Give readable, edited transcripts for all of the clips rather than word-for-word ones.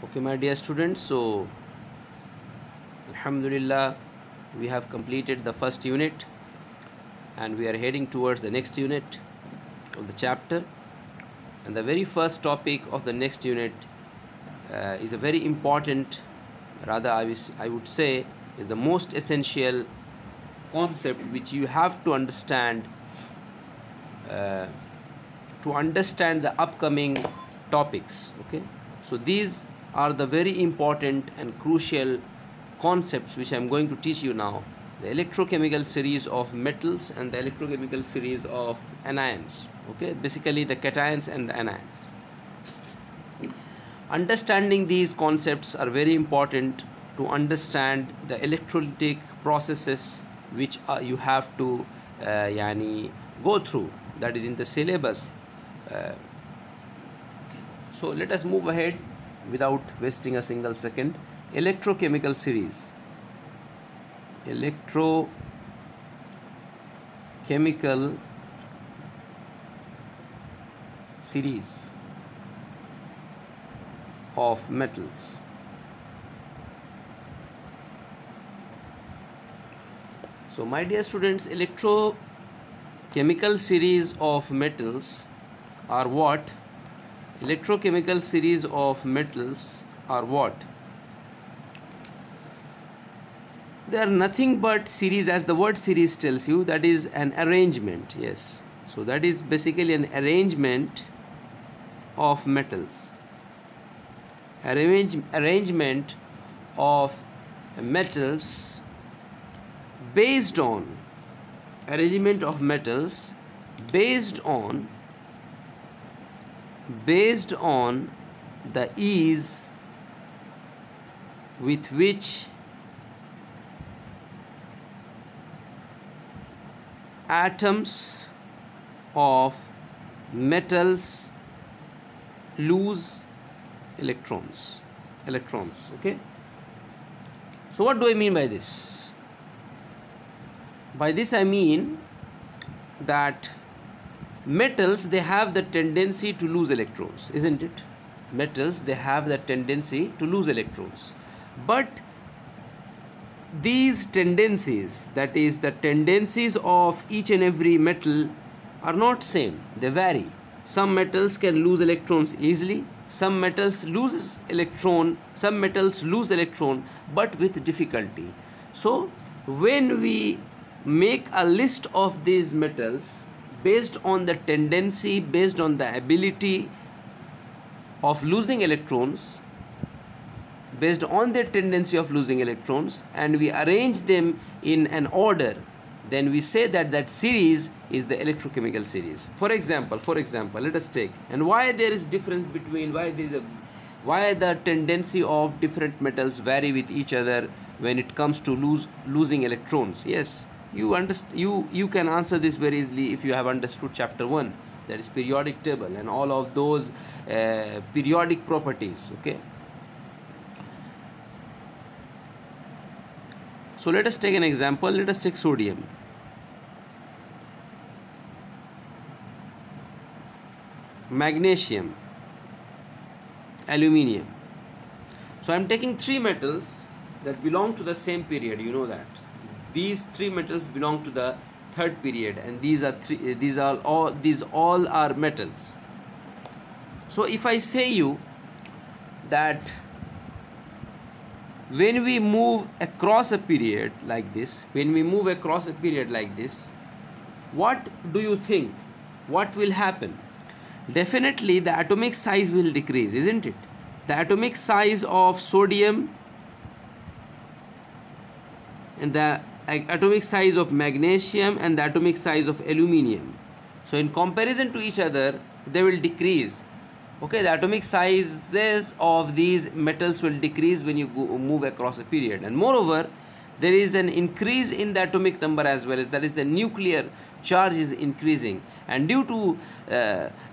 Okay, my dear students, so Alhamdulillah, we have completed the first unit and we are heading towards the next unit of the chapter. And the very first topic of the next unit is a very important, rather, I would say, is the most essential concept which you have to understand the upcoming topics. Okay, so these are the very important and crucial concepts which I am going to teach you now: the electrochemical series of metals and the electrochemical series of anions. Okay, basically the cations and the anions. Understanding these concepts are very important to understand the electrolytic processes which you have to go through, that is in the syllabus. So let us move ahead without wasting a single second. Electrochemical series. Electrochemical series of metals. So my dear students, electrochemical series of metals are what? Electrochemical series of metals are what? They are nothing but series, as the word series tells you, that is an arrangement. Yes, so that is basically an arrangement of metals. Arrangement of metals based on arrangement of metals based on the ease with which atoms of metals lose electrons. Okay, so what do I mean by this? By this I mean that metals, they have the tendency to lose electrons, isn't it? Metals, they have the tendency to lose electrons, but these tendencies, that is the tendencies of each and every metal, are not same. They vary. Some metals can lose electrons easily, some metals lose electron, but with difficulty. So when we make a list of these metals based on the tendency, based on the ability of losing electrons, based on their tendency of losing electrons, and we arrange them in an order, then we say that that series is the electrochemical series. For example, let us take, and why there is difference between, why the tendency of different metals vary with each other when it comes to losing electrons. Yes, you can answer this very easily if you have understood chapter 1, that is periodic table and all of those periodic properties. Okay, so let us take an example. Let us take sodium. Magnesium, aluminium. So I am taking three metals that belong to the same period. You know that these three metals belong to the third period, and these all are metals. So if I say you that when we move across a period like this, what do you think? What will happen? Definitely the atomic size will decrease, isn't it? The atomic size of sodium and the atomic size of magnesium and the atomic size of aluminium. So in comparison to each other, they will decrease. Okay, the atomic sizes of these metals will decrease when you move across a period, and moreover there is an increase in the atomic number as well, as that is the nuclear charge is increasing, and due to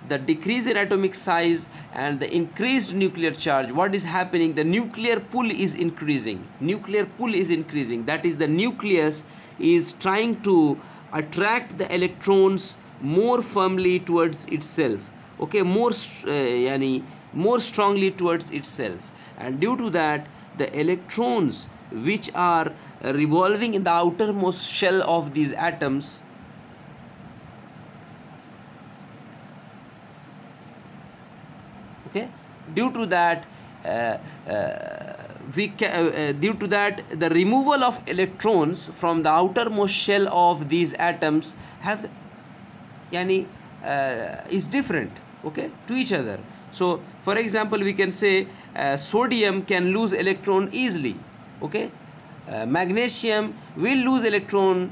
the decrease in atomic size and the increased nuclear charge, what is happening? The nuclear pull is increasing. That is, the nucleus is trying to attract the electrons more firmly towards itself. Okay, more strongly towards itself. and due to that the electrons which are revolving in the outermost shell of these atoms okay, due to that due to that the removal of electrons from the outermost shell of these atoms have is different, okay, to each other. So for example we can say sodium can lose electron easily, okay. Magnesium will lose electrons,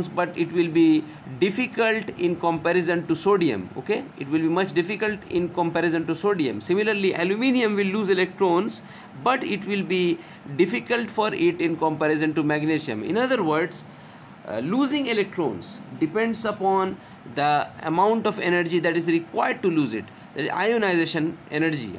but it will be difficult in comparison to sodium, okay, it will be much difficult in comparison to sodium. Similarly aluminium will lose electrons, but it will be difficult for it in comparison to magnesium. In other words, losing electrons depends upon the amount of energy that is required to lose it. Ionization energy.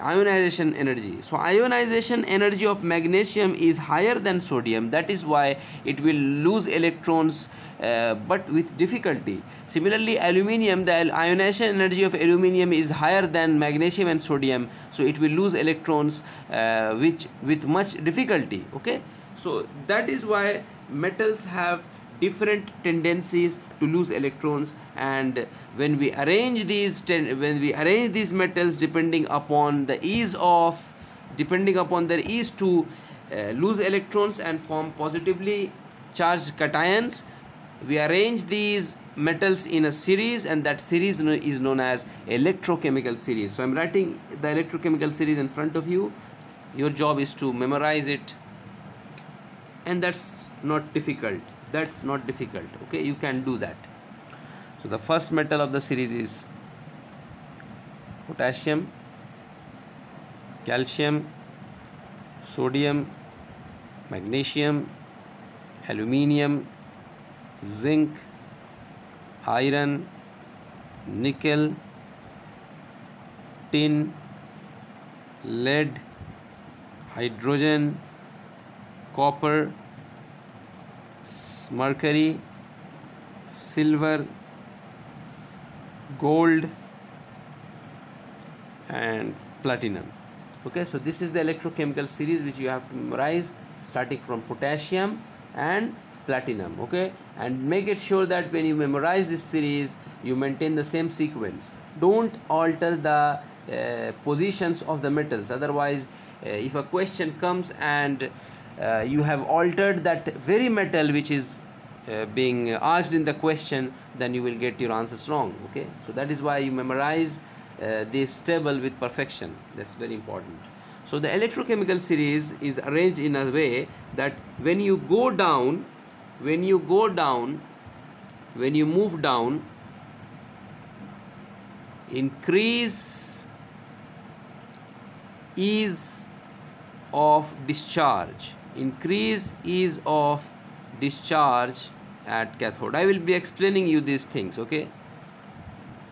So ionization energy of magnesium is higher than sodium. That is why it will lose electrons but with difficulty. Similarly aluminium, the ionization energy of aluminium is higher than magnesium and sodium, so it will lose electrons with much difficulty, okay. So that is why metals have different tendencies to lose electrons, and when we arrange these metals depending upon their ease to lose electrons and form positively charged cations, we arrange these metals in a series, and that series is known as electrochemical series. So I'm writing the electrochemical series in front of you. Your job is to memorize it, and that's not difficult, okay, you can do that. So the first metal of the series is potassium, calcium, sodium, magnesium, aluminium, zinc, iron, nickel, tin, lead, hydrogen, copper, mercury, silver, gold and platinum, okay. So this is the electrochemical series which you have to memorize, starting from potassium and platinum, okay, and make it sure that when you memorize this series you maintain the same sequence. Don't alter the positions of the metals, otherwise if a question comes and you have altered that very metal which is being asked in the question, then you will get your answers wrong, okay. So that is why you memorize this table with perfection. That's very important. So the electrochemical series is arranged in a way that when you move down, increase ease of discharge, at cathode. I will be explaining you these things, okay.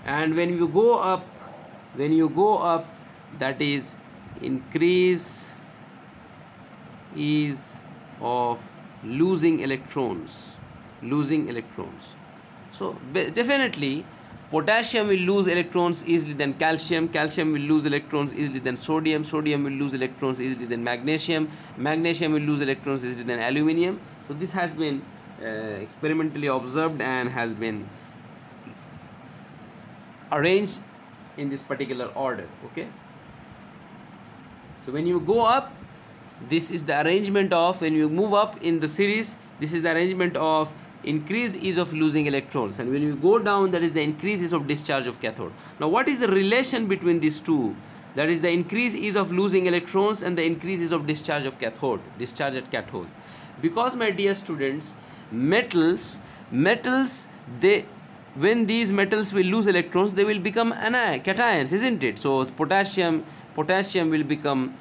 And when you go up, that is increase ease of losing electrons. So definitely potassium will lose electrons easily than calcium will lose electrons easily than sodium will lose electrons easily than magnesium will lose electrons easily than aluminium. So this has been experimentally observed and has been arranged in this particular order, okay. So when you go up, this is the arrangement of, when you move up in the series, this is the arrangement of increase ease of losing electrons, and when you go down, that is the increase ease of discharge of cathode. Now what is the relation between these two? That is the increase ease of losing electrons and the increase ease of discharge of cathode, discharge at cathode. Because my dear students, metals they, when these metals will lose electrons, they will become cations, isn't it? So potassium will become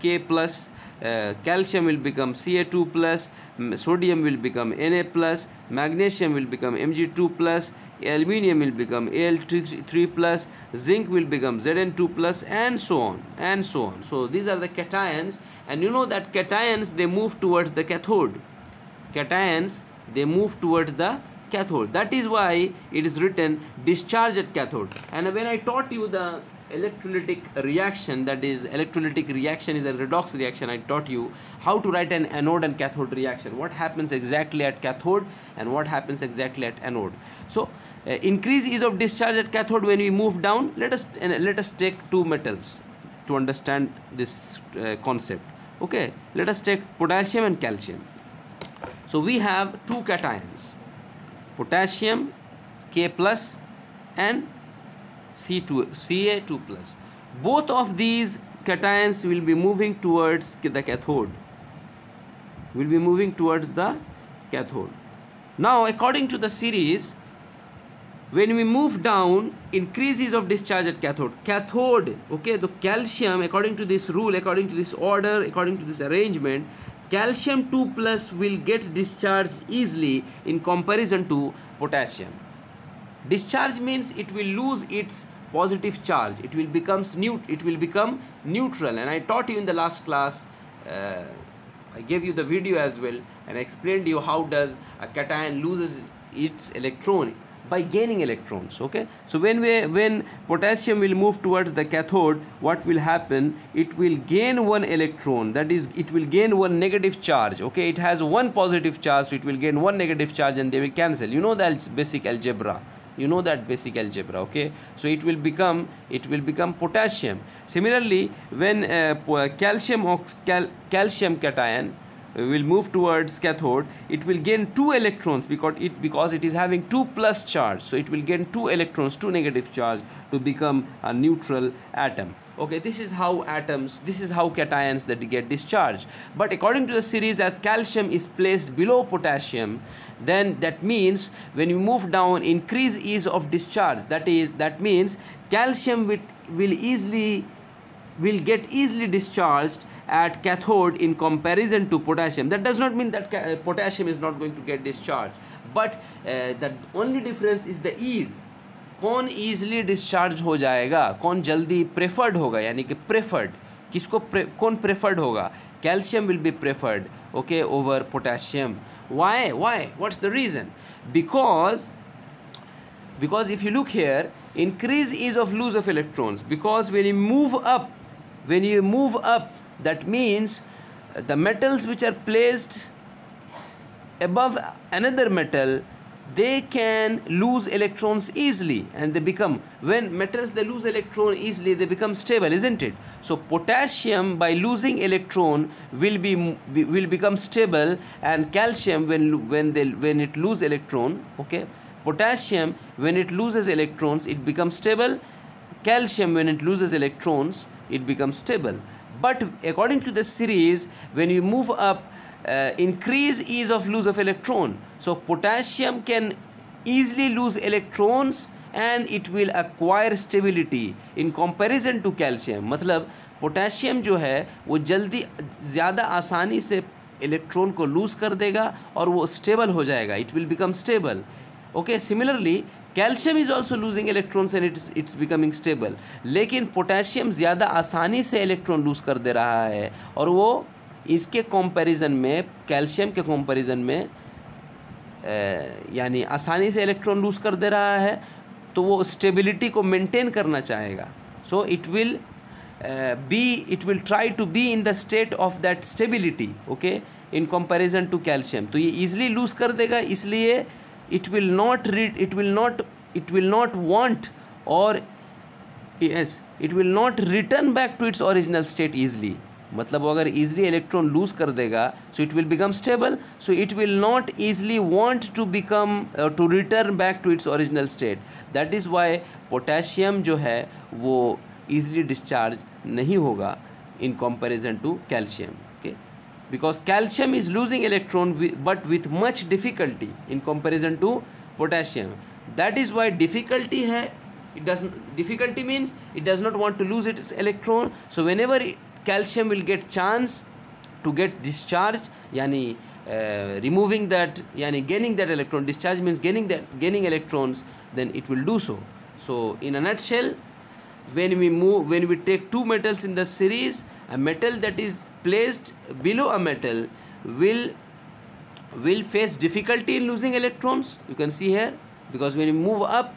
K plus, calcium will become Ca2 plus, sodium will become Na plus, magnesium will become Mg2 plus, aluminium will become Al3 plus, zinc will become Zn2 plus, and so on. So these are the cations, and you know that cations, they move towards the cathode. That is why it is written discharge at cathode. And when I taught you the electrolytic reaction, that is electrolytic reaction is a redox reaction. I taught you how to write an anode and cathode reaction, what happens exactly at cathode and what happens exactly at anode. So increase ease of discharge at cathode when we move down. Let us take two metals to understand this concept. Okay, let us take potassium and calcium. So we have two cations, potassium K plus and Ca2 plus. Both of these cations will be moving towards the cathode. Now according to the series, when we move down, increases of discharge at cathode, okay, the calcium, according to this rule, according to this order, according to this arrangement, calcium 2 plus will get discharged easily in comparison to potassium. Discharge means it will lose its positive charge, it will become neutral, and I taught you in the last class, I gave you the video as well, and I explained to you how does a cation loses its electron by gaining electrons. Okay, so when potassium will move towards the cathode, what will happen? It will gain one electron, that is, it will gain one negative charge. Okay, it has one positive charge, so it will gain one negative charge and they will cancel. You know that basic algebra. Okay, so it will become potassium. Similarly, when calcium cation will move towards cathode, it will gain 2 electrons because it is having 2 plus charge, so it will gain 2 electrons, 2 negative charge, to become a neutral atom. Okay, this is how cations that get discharged. But according to the series, as calcium is placed below potassium, then that means when you move down, increase ease of discharge, that means calcium will get easily discharged at cathode in comparison to potassium. That does not mean that potassium is not going to get discharged, but the only difference is the ease. कौन easily discharge हो जाएगा, कौन जल्दी preferred होगा, यानी कि preferred, किसको कौन preferred होगा? Calcium will be preferred, okay, over potassium. Why? What's the reason? Because if you look here, increase ease of lose of electrons, because when you move up, that means the metals which are placed above another metal, they can lose electrons easily, and when metals they lose electron easily, they become stable, isn't it? So potassium, by losing electron, will become stable, and calcium, when it lose electron, okay, potassium, when it loses electrons, it becomes stable. Calcium, when it loses electrons, it becomes stable. But according to the series, when you move up, increase ease of lose of electron, so potassium can easily lose electrons and it will acquire stability in comparison to calcium. मतलब potassium जो है वो जल्दी ज़्यादा आसानी से electron को loose कर देगा और वो स्टेबल हो जाएगा, it will become stable. Okay, similarly calcium is also losing electrons and it's becoming stable, लेकिन पोटेशियम ज़्यादा आसानी से इलेक्ट्रॉन लूज कर दे रहा है और वो इसके कंपैरिजन में, कैल्शियम के कंपैरिजन में यानी आसानी से इलेक्ट्रॉन लूज कर दे रहा है, तो वो स्टेबिलिटी को मेंटेन करना चाहेगा. So it will try to be in the state of that stability, okay, in comparison to calcium. तो ये इजीली लूज कर देगा, इसलिए it will not want, or yes, it will not return back to its original state easily. मतलब अगर easily electron lose कर देगा, so it will become stable, so it will not easily want to to return back to its original state. That is why potassium जो है वो easily discharge नहीं होगा in comparison to calcium. Okay, because calcium is losing electron but with much difficulty in comparison to potassium. That is why difficulty है, difficulty means it does not want to lose its electron. So whenever calcium will get chance to get discharged, yani removing that, yani gaining that electron, discharge means gaining electrons, then it will do so. So in a nutshell, when we take two metals in the series, a metal that is placed below a metal will face difficulty in losing electrons. You can see here, because when you move up,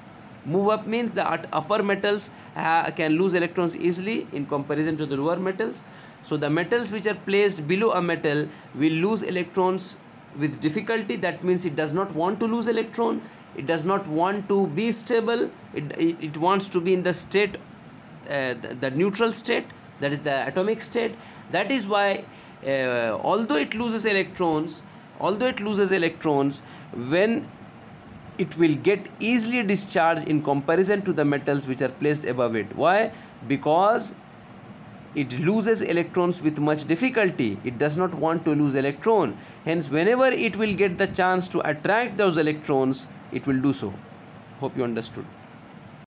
Move up means the upper metals can lose electrons easily in comparison to the lower metals. So the metals which are placed below a metal will lose electrons with difficulty. That means it does not want to lose electron, it does not want to be stable, it wants to be in the state, the neutral state, that is the atomic state. That is why although it loses electrons, when it will get easily discharged in comparison to the metals which are placed above it. Why? Because it loses electrons with much difficulty. It does not want to lose electron. Hence, whenever it will get the chance to attract those electrons, it will do so. Hope you understood.